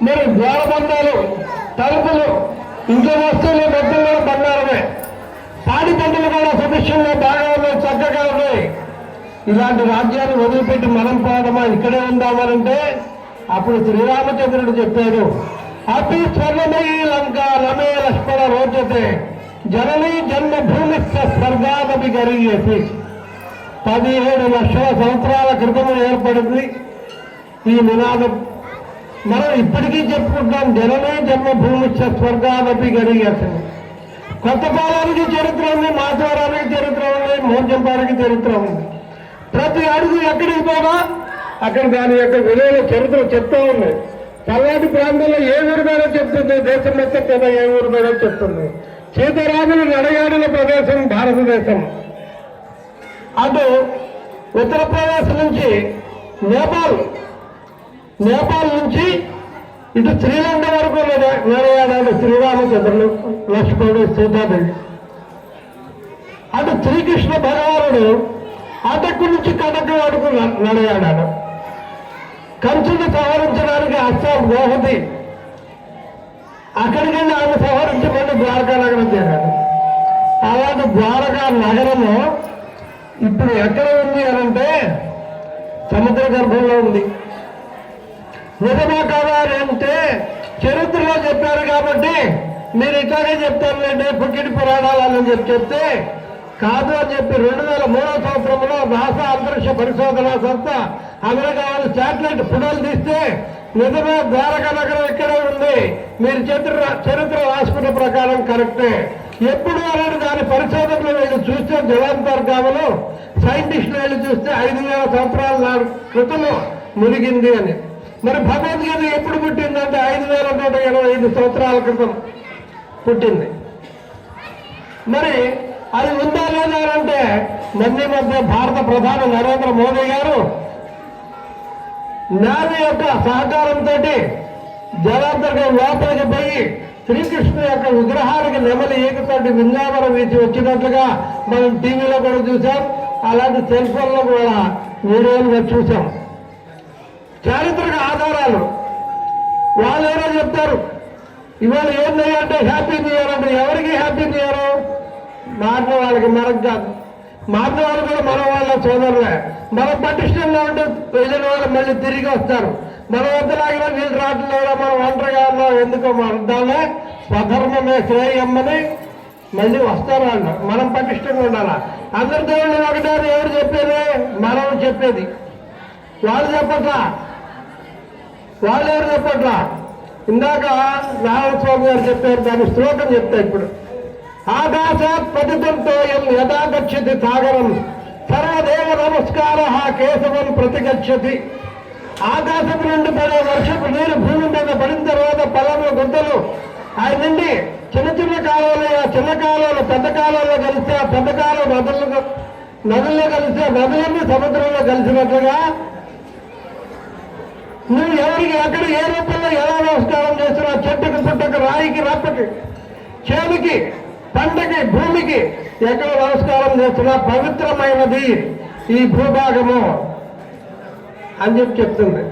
మరి ద్వారబంధాలు, తలుపులు, ఇంట్లో వస్తువులు మొత్తం కూడా బంగారమే. పాడి పంటలు కూడా సుభిక్షంగా బాగా ఉన్నాయి, చక్కగా ఉన్నాయి. ఇలాంటి రాజ్యాన్ని వదిలిపెట్టి మనం పోవడమా, ఇక్కడే ఉందామనంటే అప్పుడు శ్రీరామచంద్రుడు చెప్పాడు, అపి స్వర్ణమయీ లంక రమే లక్ష్మణ రోచతే జననీ జన్మభూమిస్థ స్వర్గాదపి గరీయసి. 17 లక్షల సంవత్సరాల క్రితం ఏర్పడింది ఈ నినాదం. మనం ఇప్పటికీ చెప్పుకుంటాం, జననీ జన్మభూమిస్థ స్వర్గాదపి గరీయసి. కొత్తపాలానికి చరిత్ర ఉంది, మాచవరానికి చరిత్ర ఉంది, మోజంపానికి చరిత్ర ఉంది. ప్రతి అడుగు ఎక్కడికి పోనా అక్కడ దాని యొక్క విలువల చరిత్ర చెప్తా ఉంది. పల్నాటి ప్రాంతంలో ఏ ఊరి మీద చెప్తుంది, దేశం మొత్తం కదా ఏ ఊరి మీద చెప్తుంది. సీతారాములు నడయాడిన ప్రదేశం భారతదేశం. అటు ఉత్తరప్రదేశ్ నుంచి నేపాల్ నుంచి ఇటు శ్రీలంక వరకు నడయాడాడు శ్రీరామచంద్రుడు, లక్ష్మణుడు, సీతాదేవి. అటు శ్రీకృష్ణ భగవానుడు అటక్కు నుంచి కటక్కు వరకు నడయాడాడు. కంచుని సంహరించడానికి అస్సాం గోహతి, అక్కడికి వెళ్ళి ఆయన సంహరించి మళ్ళీ ద్వారకా నగరం చేశాడు. అలాంటి ద్వారకా నగరము ఇప్పుడు ఎక్కడ ఉంది అనంటే సముద్ర గర్భంలో ఉంది. నిజమా కాదా అని అంటే చరిత్రలో చెప్పారు కాబట్టి మీరు ఇట్లాగే చెప్తారులేండి పుక్కిడి పురాణాలని చెప్తే కాదు అని చెప్పి 2003వ సంవత్సరంలో నాసా అంతరిక్ష పరిశోధనా సంస్థ అమెరికా వాళ్ళు శాటిలైట్ ఫోటోలు తీస్తే నిజమే ద్వారకా నగరం ఇక్కడే ఉంది, మీరు చరిత్ర రాసుకున్న ప్రకారం కరెక్టే. ఎప్పుడు అనేది దాని పరిశోధనలు వీళ్ళు చూస్తే జలాంతర్గాములు సైంటిస్టులు వెళ్ళి చూస్తే 5000 సంవత్సరాల క్రితం మునిగింది అని. మరి భగవద్గీత ఎప్పుడు పుట్టిందంటే 5185 సంవత్సరాల క్రితం పుట్టింది. మరి అది ఉందా లేదా అంటే మొన్న మధ్య భారత ప్రధాని నరేంద్ర మోదీ గారు నావి యొక్క సహకారంతో జలాంతర్గం లోపలికి పోయి శ్రీకృష్ణ యొక్క విగ్రహానికి నెమలి ఏకతోటి వింజావరం వీచి వచ్చినట్లుగా మనం టీవీలో కూడా చూసాం, అలాంటి సెల్ ఫోన్లో కూడా వీడియోలుగా చూసాం. చారిత్రక ఆధారాలు వాళ్ళు ఏదో చెప్తారు. ఇవాళ ఏంటి అంటే హ్యాపీ న్యూ ఇయర్ అంటే ఎవరికి హ్యాపీ న్యూ ఇయర్? మారిన వాళ్ళకి, మనకు కాదు. మారిన వాళ్ళు కూడా మన వాళ్ళ సోదరులే. మనం పటిష్టంగా ఉంటే వెళ్ళిన వాళ్ళు మళ్ళీ తిరిగి వస్తారు. మన వద్దలాగినా వీళ్ళు రావట్లేదా, మనం ఒంటరిగా ఉన్నాం ఎందుకో అర్థాలే, స్వధర్మమే శ్రేయమ్మని మళ్ళీ వస్తారు వాళ్ళు. మనం పటిష్టంగా ఉండాలా. అందరి దేవుళ్ళు ఒకటే ఎవరు చెప్పేది? మనం చెప్పేది. వాళ్ళు చెప్పట్లా, వాళ్ళు ఎవరు చెప్పట్లా. ఇందాక రామస్వామి గారు చెప్పారు, దాని శ్లోకం చెప్తా ఇప్పుడు. ఆకాశాత్ పతితంతోయం యథా గచ్చతి సాగరం సర్వదేవ నమస్కార కేశవం ప్రతిగచ్చతి. ఆకాశం నుండి పడే వర్షపు నీరు భూమి మీద పడిన తర్వాత పొలంలో గుంతలు ఆయన నుండి చిన్న చిన్న కాలువలు, ఆ చిన్న కాలువలు పెద్ద కాలువలో కలిస్తే, ఆ పెద్ద కాలువ నదుల్లో కలిస్తే, నదులన్నీ సముద్రంలో కలిసినట్లుగా నువ్వు ఎవరికి ఎక్కడ ఏ రూపంలో ఎలా నమస్కారం చేస్తున్నావు? చెట్టుకి, పుట్టకు, రాయికి, రప్పకి, చేతికి, పంటకి, భూమికి ఎక్కడ నమస్కారం చేస్తున్నా పవిత్రమైనది ఈ భూభాగము అని చెప్తుంది.